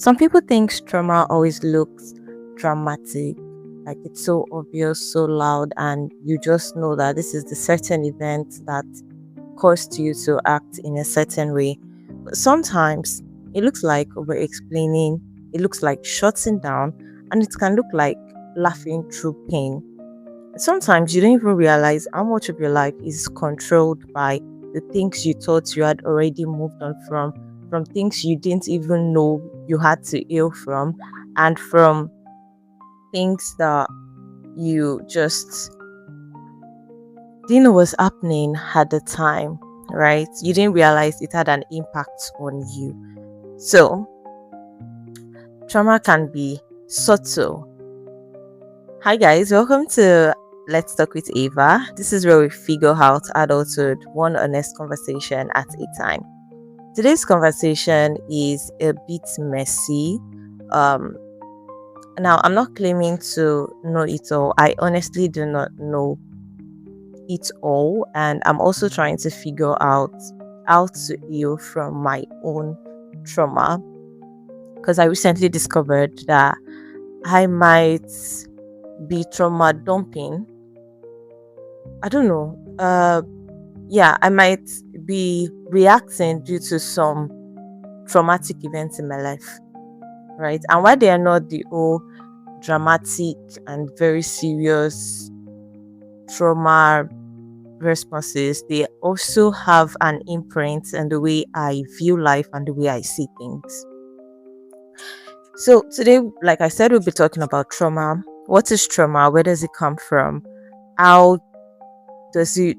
Some people think trauma always looks dramatic, like it's so obvious, so loud, and you just know that this is the certain event that caused you to act in a certain way. But sometimes it looks like over explaining, it looks like shutting down, and it can look like laughing through pain. Sometimes you don't even realize how much of your life is controlled by the things you thought you had already moved on from things you didn't even know you had to heal from, and from things that you just didn't know was happening at the time, right? You didn't realize it had an impact on you. So, trauma can be subtle. Hi, guys, welcome to Let's Talk with Ava. This is where we figure out adulthood one honest conversation at a time. Today's conversation is a bit messy. Now, I'm not claiming to know it all. I honestly do not know it all, and I'm also trying to figure out how to heal from my own trauma, because I recently discovered that I might be trauma dumping. I don't know. I might be reacting due to some traumatic events in my life, right? And while they are not the whole dramatic and very serious trauma responses, they also have an imprint in the way I view life and the way I see things. So today, like I said, we'll be talking about trauma. What is trauma? Where does it come from? How does it,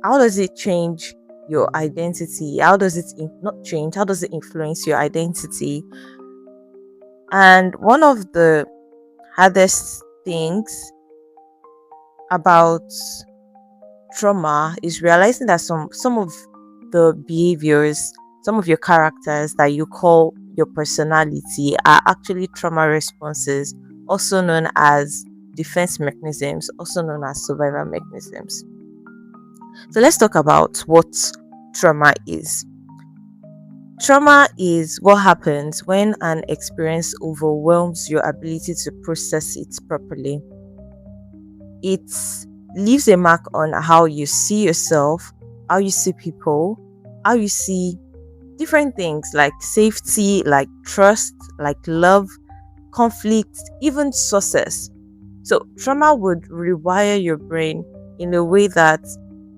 how does it change your identity? How does it not change? How does it influence your identity? And one of the hardest things about trauma is realizing that some of the behaviors, some of your characters that you call your personality are actually trauma responses, also known as defense mechanisms, also known as survival mechanisms. So let's talk about what trauma is. Trauma is what happens when an experience overwhelms your ability to process it properly. It leaves a mark on how you see yourself, how you see people, how you see different things like safety, like trust, like love, conflict, even success. So trauma would rewire your brain in a way that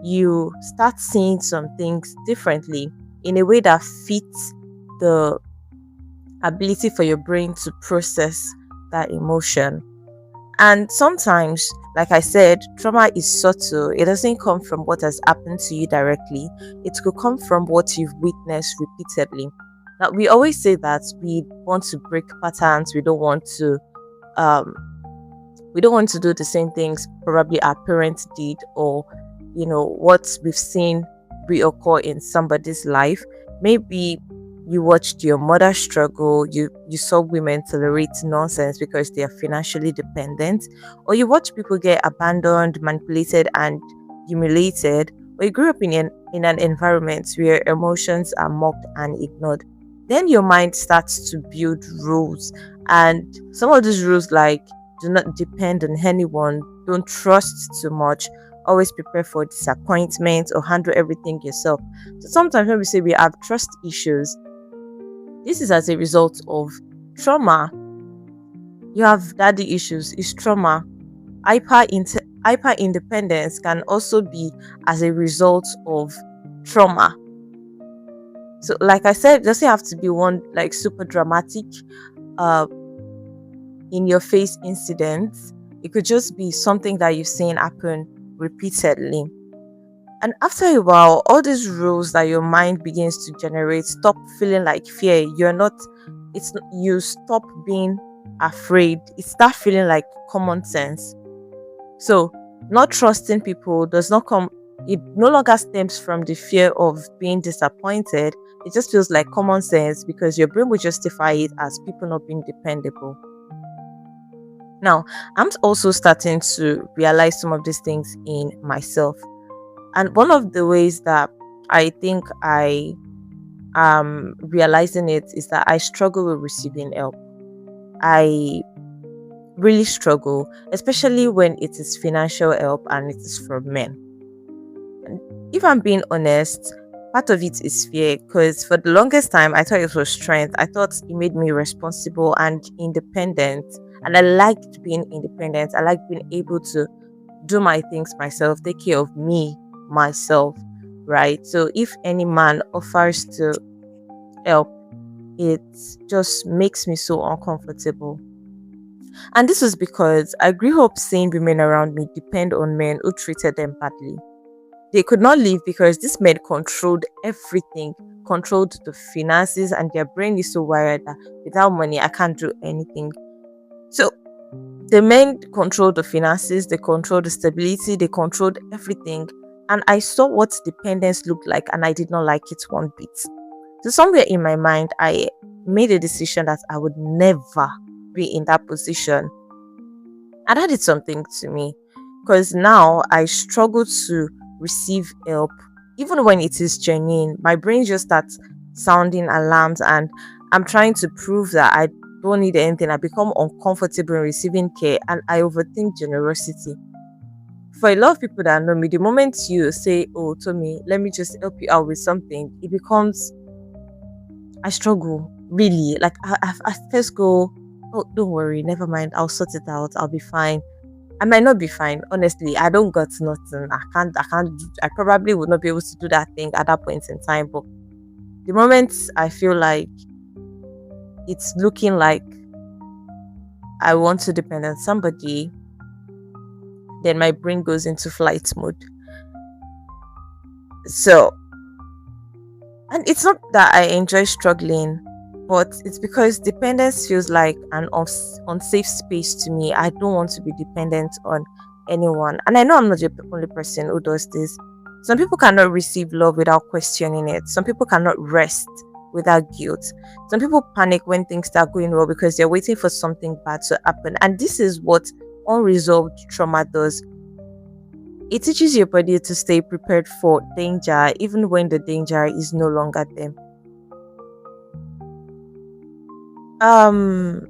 you start seeing some things differently, in a way that fits the ability for your brain to process that emotion. And sometimes, like I said, trauma is subtle. It doesn't come from what has happened to you directly. It could come from what you've witnessed repeatedly. Now, we always say that we want to break patterns. We don't want to do the same things probably our parents did, or what we've seen reoccur in somebody's life. Maybe you watched your mother struggle, you saw women tolerate nonsense because they are financially dependent, or you watch people get abandoned, manipulated, and humiliated, or you grew up in an environment where emotions are mocked and ignored. Then your mind starts to build rules, and some of these rules, like do not depend on anyone, don't trust too much, always prepare for disappointment, or handle everything yourself. So sometimes when we say we have trust issues, this is as a result of trauma. You have daddy issues, it's trauma. Hyper independence can also be as a result of trauma. So like I said, it doesn't have to be one like super dramatic in your face incident. It could just be something that you've seen happen repeatedly. And after a while, all these rules that your mind begins to generate stop feeling like fear. You stop being afraid. It starts feeling like common sense. So not trusting people it no longer stems from the fear of being disappointed. It just feels like common sense because your brain will justify it as people not being dependable. Now, I'm also starting to realize some of these things in myself. And one of the ways that I think I realizing it is that I struggle with receiving help. I really struggle, especially when it is financial help and it is from men. And if I'm being honest, part of it is fear, because for the longest time I thought it was strength. I thought it made me responsible and independent. And I liked being independent. I liked being able to do my things myself, take care of me myself, right? So if any man offers to help, it just makes me so uncomfortable. And this was because I grew up seeing women around me depend on men who treated them badly. They could not leave because these men controlled everything, controlled the finances, and their brain is so wired that without money, I can't do anything. So the men controlled the finances, they controlled the stability, they controlled everything. And I saw what dependence looked like, and I did not like it one bit. So, somewhere in my mind, I made a decision that I would never be in that position. And that did something to me, because now I struggle to receive help. Even when it is genuine, my brain just starts sounding alarms, and I'm trying to prove that I don't need anything. I become uncomfortable in receiving care, and I overthink generosity. For a lot of people that know me, the moment you say, "Oh, Tommy, let me just help you out with something," it becomes, I struggle really. Like I first go, "Oh, don't worry, never mind. I'll sort it out. I'll be fine." I might not be fine. Honestly, I don't got nothing. I probably would not be able to do that thing at that point in time. But the moment I feel like it's looking like I want to depend on somebody, then my brain goes into flight mode. So, and it's not that I enjoy struggling, but it's because dependence feels like an unsafe space to me. I don't want to be dependent on anyone. And I know I'm not the only person who does this. Some people cannot receive love without questioning it. Some people cannot rest without guilt. Some people panic when things start going well because they're waiting for something bad to happen. And this is what unresolved trauma does. It teaches your body to stay prepared for danger even when the danger is no longer there. Um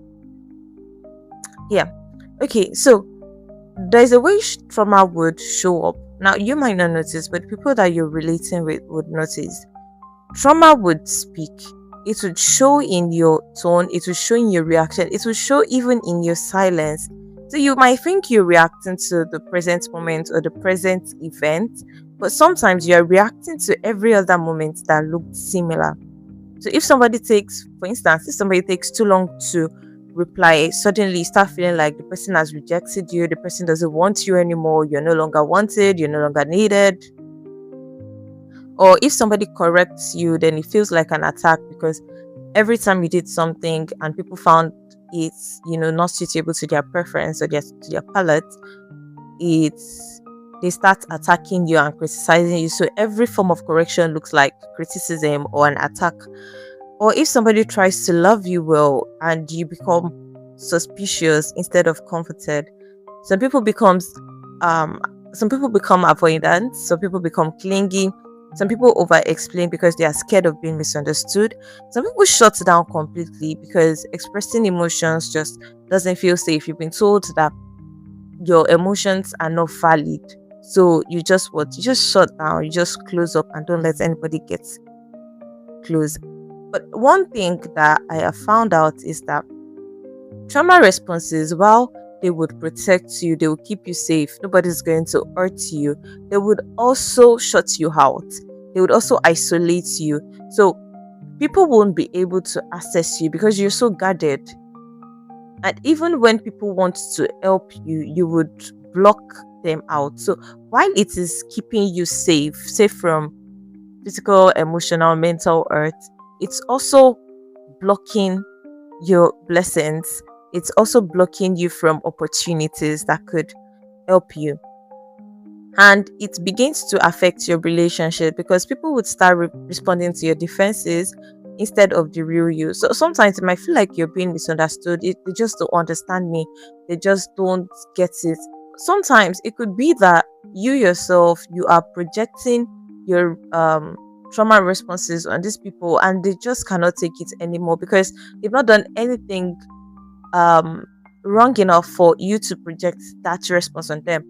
yeah. Okay, so there's a way trauma would show up. Now you might not notice, but people that you're relating with would notice. Trauma would speak. It would show in your tone, it would show in your reaction, it would show even in your silence. So you might think you're reacting to the present moment or the present event, but sometimes you are reacting to every other moment that looked similar. So if somebody takes, for instance, if somebody takes too long to reply, suddenly you start feeling like the person has rejected you, the person doesn't want you anymore, you're no longer wanted, you're no longer needed. Or if somebody corrects you, then it feels like an attack because every time you did something and people found it's not suitable to their preference or to their palate, it's they start attacking you and criticizing you. So every form of correction looks like criticism or an attack. Or if somebody tries to love you well and you become suspicious instead of comforted, some people becomes um some people become avoidant, some people become clingy, some people over explain because they are scared of being misunderstood. Some people shut down completely because expressing emotions just doesn't feel safe. You've been told that your emotions are not valid. So you just you just shut down, you just close up and don't let anybody get close. But one thing that I have found out is that trauma responses, while they would protect you, they will keep you safe, nobody's going to hurt you, they would also shut you out. They would also isolate you. So people won't be able to access you because you're so guarded. And even when people want to help you, you would block them out. So while it is keeping you safe from physical, emotional, mental hurt, it's also blocking your blessings. It's also blocking you from opportunities that could help you. And it begins to affect your relationship because people would start responding to your defenses instead of the real you. So sometimes it might feel like you're being misunderstood. They just don't understand me. They just don't get it. Sometimes it could be that you yourself, you are projecting your trauma responses on these people, and they just cannot take it anymore because they've not done anything um wrong enough for you to project that response on them.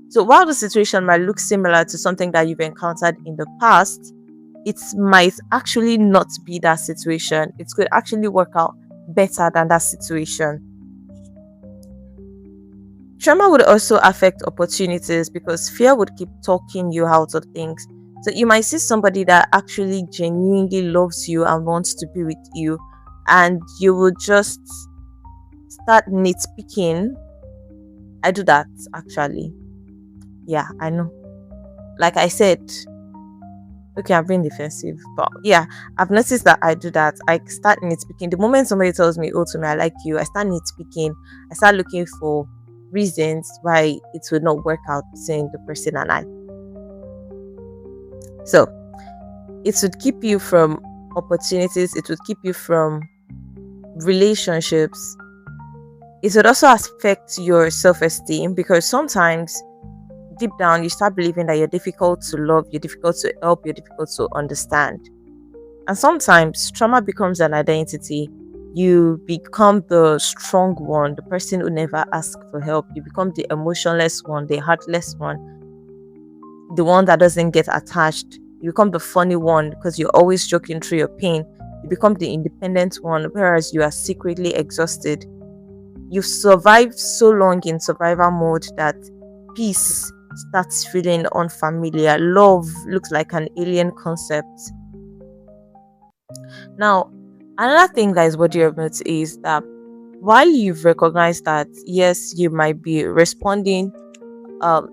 So while the situation might look similar to something that you've encountered in the past, it might actually not be that situation. It could actually work out better than that situation. Trauma would also affect opportunities because fear would keep talking you out of things. So you might see somebody that actually genuinely loves you and wants to be with you, and you would just start nitpicking. I do that actually. Yeah, I know. Like I said, okay, I'm being defensive, but yeah, I've noticed that I do that. I start nitpicking. The moment somebody tells me, "Oh, to me, I like you," I start nitpicking. I start looking for reasons why it would not work out between the person and I. So it would keep you from opportunities. It would keep you from relationships. It would also affect your self-esteem because sometimes deep down you start believing that you're difficult to love, you're difficult to help, you're difficult to understand. And sometimes trauma becomes an identity. You become the strong one, the person who never asks for help. You become the emotionless one, the heartless one, the one that doesn't get attached. You become the funny one because you're always joking through your pain. You become the independent one, whereas you are secretly exhausted. You've survived so long in survival mode that peace starts feeling unfamiliar. Love looks like an alien concept. Now, another thing that is what you have noticed is that while you've recognized that, yes, you might be responding,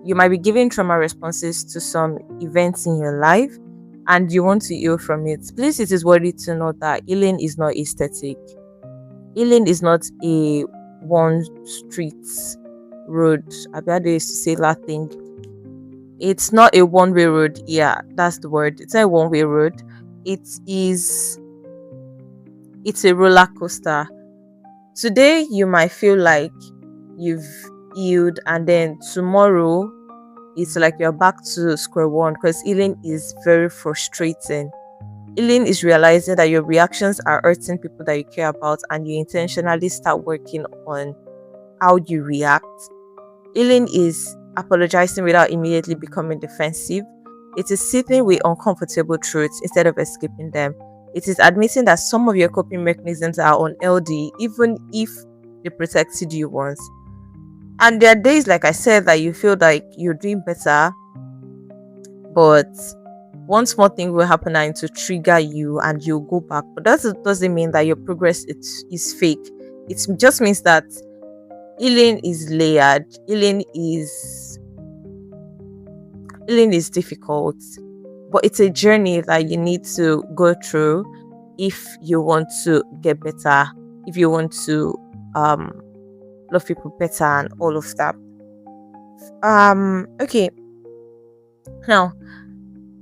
you might be giving trauma responses to some events in your life and you want to heal from it, please, it is worthy to know that healing is not aesthetic. Healing is not a one street road. I bet they used to say that thing. It's not a one-way road. Yeah, that's the word. It's not a one-way road. It's a roller coaster. Today you might feel like you've healed, and then tomorrow it's like you're back to square one because healing is very frustrating. Healing is realizing that your reactions are hurting people that you care about, and you intentionally start working on how you react. Healing is apologizing without immediately becoming defensive. It is sitting with uncomfortable truths instead of escaping them. It is admitting that some of your coping mechanisms are unhealthy, even if they protected you once. And there are days, like I said, that you feel like you're doing better, but one small thing will happen and to trigger you and you'll go back. But that doesn't mean that your progress is fake. It just means that healing is layered. Healing is difficult, but it's a journey that you need to go through if you want to get better, if you want to love people better and all of that. Okay, now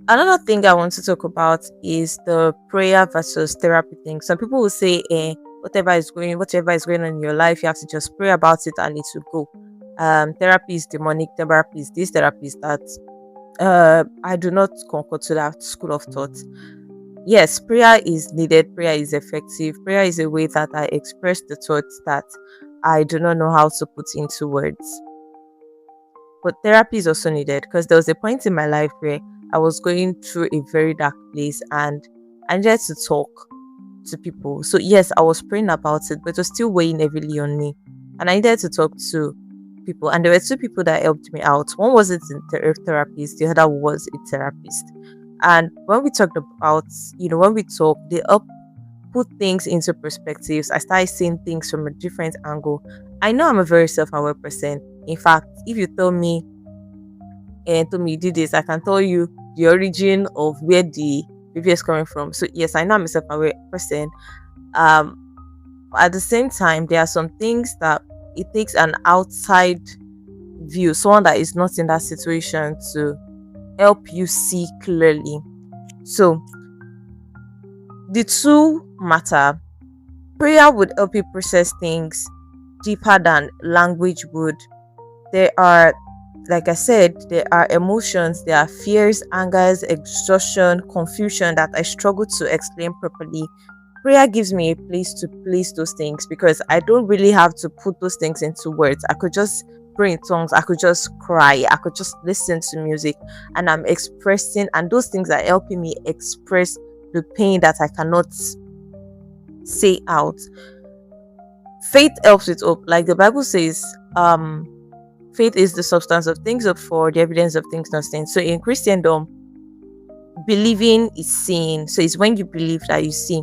another thing I want to talk about is the prayer versus therapy thing. Some people will say, whatever is going on in your life, you have to just pray about it and it will go. Therapy is demonic, therapy is this, therapy is that. I do not concur to that school of thought. Yes, prayer is needed, prayer is effective. Prayer is a way that I express the thoughts that I do not know how to put into words. But therapy is also needed because there was a point in my life where I was going through a very dark place and I needed to talk to people. So yes, I was praying about it, but it was still weighing heavily on me. And I needed to talk to people, and there were two people that helped me out. One was a therapist, the other was a therapist. And when we talked about, when we talk, they help put things into perspectives. I started seeing things from a different angle. I know I'm a very self-aware person. In fact, if you tell me and told me you did this, I can tell you the origin of where the baby is coming from. So yes, I know I'm a self-aware person. At the same time, there are some things that it takes an outside view, someone that is not in that situation, to help you see clearly. So the two matter. Prayer would help you process things deeper than language would. There are like I said, there are emotions, there are fears, angers, exhaustion, confusion that I struggle to explain properly. Prayer gives me a place to place those things because I don't really have to put those things into words. I could just pray in tongues, I could just cry, I could just listen to music, and I'm expressing, and those things are helping me express the pain that I cannot say out. Faith helps with hope. Like the Bible says, faith is the substance of things hoped for, the evidence of things not seen. So in Christendom, believing is seeing. So it's when you believe that you see,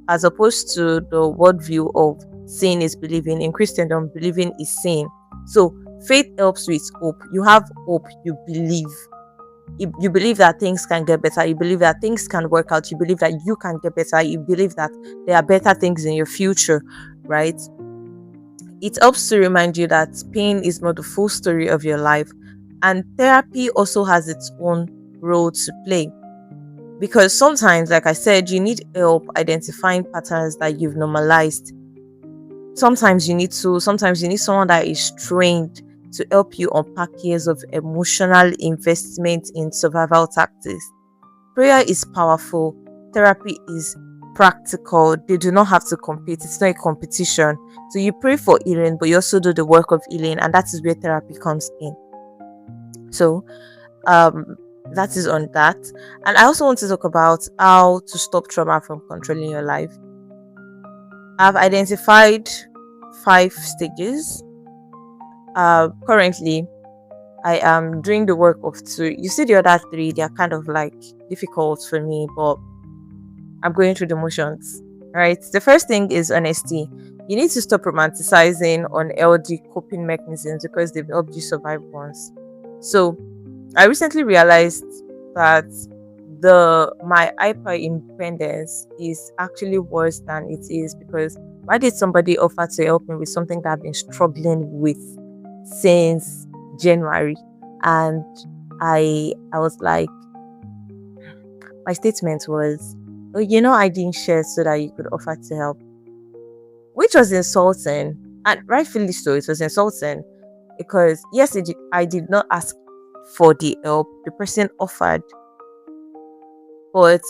as opposed to the worldview of seeing is believing. In Christendom, believing is seeing. So faith helps with hope. You have hope, you believe. You believe that things can get better. You believe that things can work out. You believe that you can get better. You believe that there are better things in your future, right? It helps to remind you that pain is not the full story of your life. And therapy also has its own role to play. Because sometimes, like I said, you need help identifying patterns that you've normalized. Sometimes you need someone that is trained to help you unpack years of emotional investment in survival tactics. Prayer is powerful, therapy is practical. They do not have to compete, it's not a competition. So you pray for healing, but you also do the work of healing, and that is where therapy comes in. So that is on that. And I also want to talk about how to stop trauma from controlling your life. I've identified 5 stages. Currently I am doing the work of 2. You see the other 3, they are kind of like difficult for me, but I'm going through the motions. Right. The first thing is honesty. You need to stop romanticizing unhealthy coping mechanisms because they've helped you survive once. So I recently realized that my hyper independence is actually worse than it is, because why did somebody offer to help me with something that I've been struggling with since January? And I was like, my statement was, oh, I didn't share so that you could offer to help, which was insulting, and rightfully so. It was insulting because yes, I did not ask for the help. The person offered, but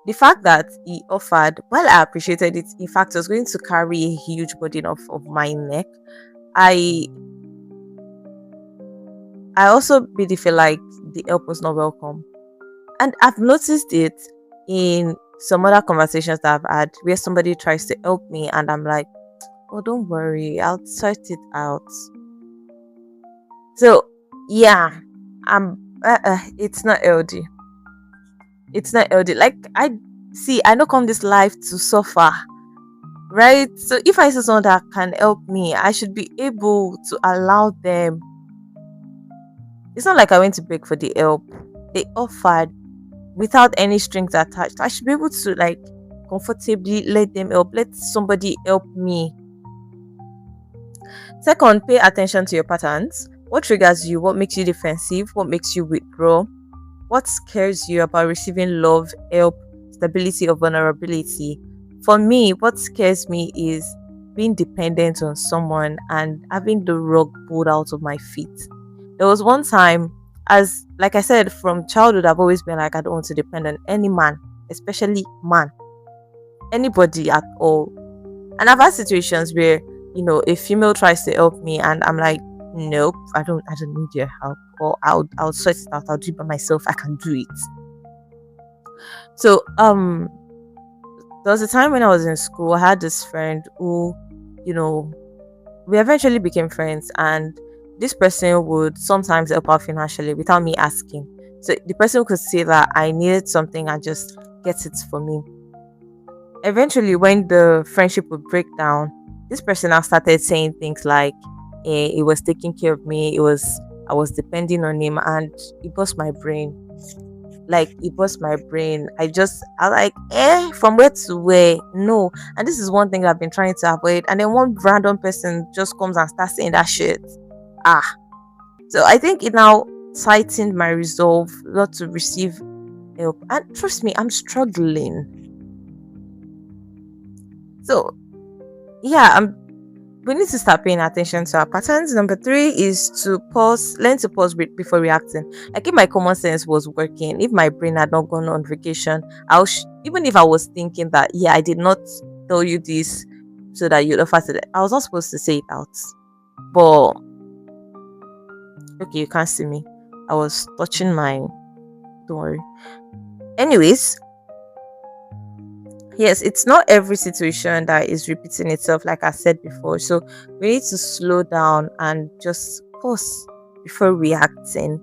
the fact that he offered, while I appreciated it, in fact, I was going to carry a huge burden off of my neck. I also really feel like the help was not welcome. And I've noticed it in some other conversations that I've had where somebody tries to help me and I'm like, oh, don't worry, I'll sort it out. So, yeah, it's not LD. It's not LD. Like, I don't come this life to suffer, right? So, if I see someone that can help me, I should be able to allow them. It's not like I went to beg for the help. They offered without any strings attached. I should be able to, like, comfortably let them help. Let somebody help me. Second, pay attention to your patterns. What triggers you? What makes you defensive? What makes you withdraw? What scares you about receiving love, help, stability, or vulnerability? For me, what scares me is being dependent on someone and having the rug pulled out of my feet. There was one time, as like I said, from childhood, I've always been like, I don't want to depend on any man, especially man, anybody at all. And I've had situations where, a female tries to help me and I'm like, nope, I don't need your help, or I'll sort it out, I'll do it by myself, I can do it. So there was a time when I was in school, I had this friend who, we eventually became friends, and this person would sometimes help out financially without me asking. So the person could say that I needed something and just get it for me. Eventually, when the friendship would break down, this person now started saying things like, he was taking care of me, I was depending on him, and it burst my brain. Like, it burst my brain. I like, from where to where? No. And this is one thing I've been trying to avoid. And then one random person just comes and starts saying that shit. So I think it now tightened my resolve not to receive help. And trust me, I'm struggling. So yeah, we need to start paying attention to our patterns. Number three is to pause, learn to pause before reacting. Like if my common sense was working, if my brain had not gone on vacation, even if I was thinking that, yeah, I did not tell you this so that you'd offer to, I was not supposed to say it out. But okay, you can't see me. I was touching my, don't worry. Anyways, yes, it's not every situation that is repeating itself, like I said before. So we need to slow down and just pause before reacting.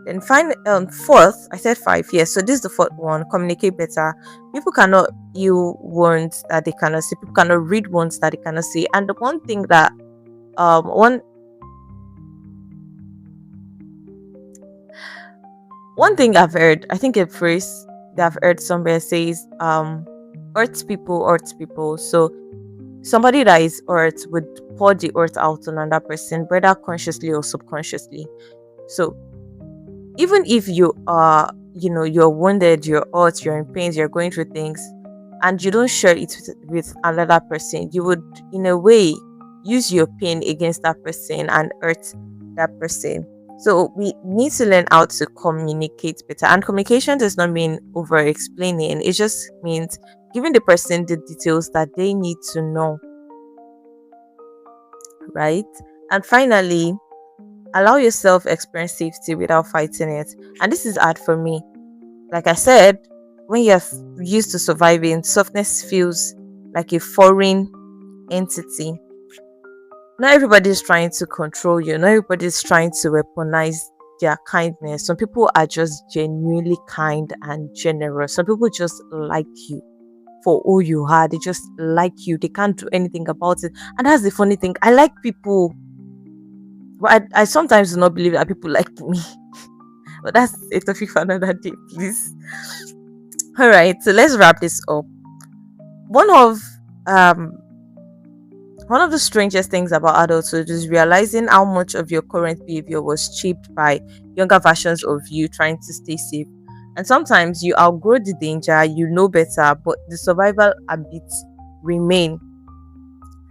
Then fourth, I said five. Yes, so this is the fourth one. Communicate better. People cannot heal wounds that they cannot see. People cannot read wounds that they cannot see. And the one thing that one thing I've heard, I think a phrase that I've heard somewhere says, hurt people. So somebody that is hurt would pour the hurt out on another person, whether consciously or subconsciously. So even if you are, you're wounded, you're hurt, you're in pain, you're going through things, and you don't share it with another person, you would, in a way, use your pain against that person and hurt that person. So we need to learn how to communicate better. And communication does not mean over explaining, it just means giving the person the details that they need to know. Right? And finally, allow yourself experience safety without fighting it. And this is hard for me. Like I said, when you're used to surviving, softness feels like a foreign entity. Not everybody is trying to control you. Not everybody is trying to weaponize their kindness. Some people are just genuinely kind and generous. Some people just like you for who you are. They just like you. They can't do anything about it. And that's the funny thing. I like people, but I sometimes do not believe that people like me. But that's a topic for another day, please. All right, so let's wrap this up. One of the strangest things about adulthood is realizing how much of your current behavior was shaped by younger versions of you trying to stay safe. And sometimes you outgrow the danger, you know better, but the survival habits remain.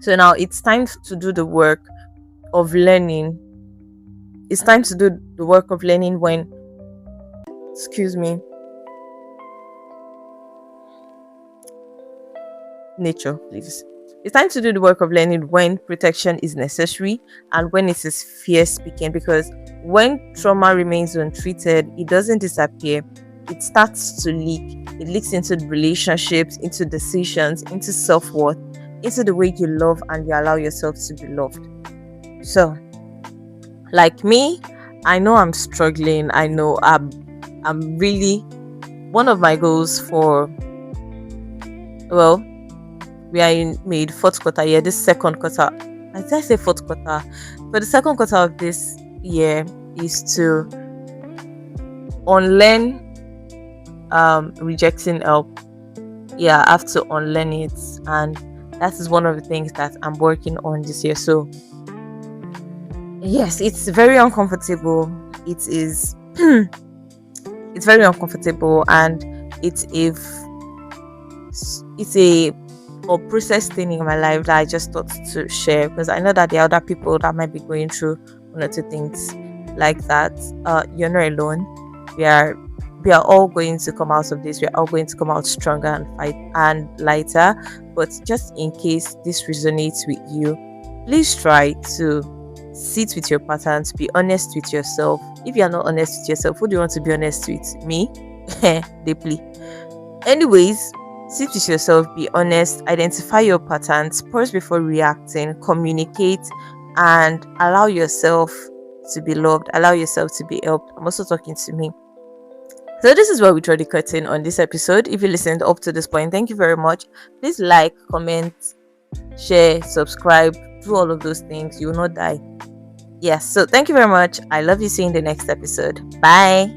So now it's time to do the work of learning. It's time to do the work of learning when, nature, please. It's time to do the work of learning when protection is necessary and when it is fear speaking, because when trauma remains untreated, it doesn't disappear. It starts to leak. It leaks into relationships, into decisions, into self-worth, into the way you love and you allow yourself to be loved. So, like me, I know I'm struggling. I know I'm really, one of my goals for, well, we are in mid fourth quarter year. This second quarter, did I say fourth quarter? But the second quarter of this year is to unlearn rejecting help. Yeah, I have to unlearn it, and that is one of the things that I'm working on this year. So yes, it's very uncomfortable. It is it's very uncomfortable, and it's a process thing in my life that I just thought to share, because I know that there are other people that might be going through one or two things like that. You're not alone. We are all going to come out of this. We are all going to come out stronger and fight and lighter. But just in case this resonates with you, please try to sit with your patterns, be honest with yourself. If you are not honest with yourself, who do you want to be honest with? Me? Deeply. Anyways, sit with yourself, be honest, identify your patterns, pause before reacting, communicate, and allow yourself to be loved, allow yourself to be helped. I'm also talking to me. So this is where we draw the curtain on this episode. If you listened up to this point, thank you very much. Please like, comment, share, subscribe, do all of those things. You will not die. Yes, so thank you very much. I love you. See you in the next episode. Bye.